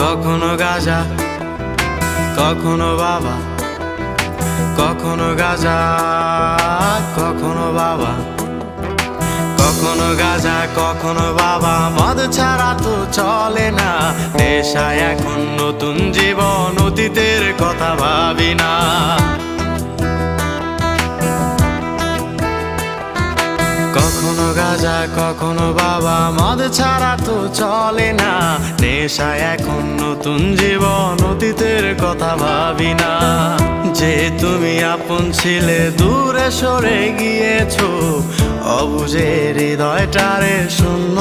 কখনো গাঁজা, কখনো বাবা, কখনো গাঁজা, কখনো বাবা, কখনো গাঁজা, কখনো বাবা। মদ ছাড়া তো চলে না, নেশায় এখন নতুন জীবন, অতীতের কথা ভাবি না। কখনো গাঁজা, কখনো বাবা, মদ ছাড়া তো চলে না, নেশায় এখন নতুন জীবন, অতীতের কথা ভাবি না। যে তুমি আপন ছিলে দূরে সরে গিয়েছো, অবুঝে হৃদয়টারে শূন্য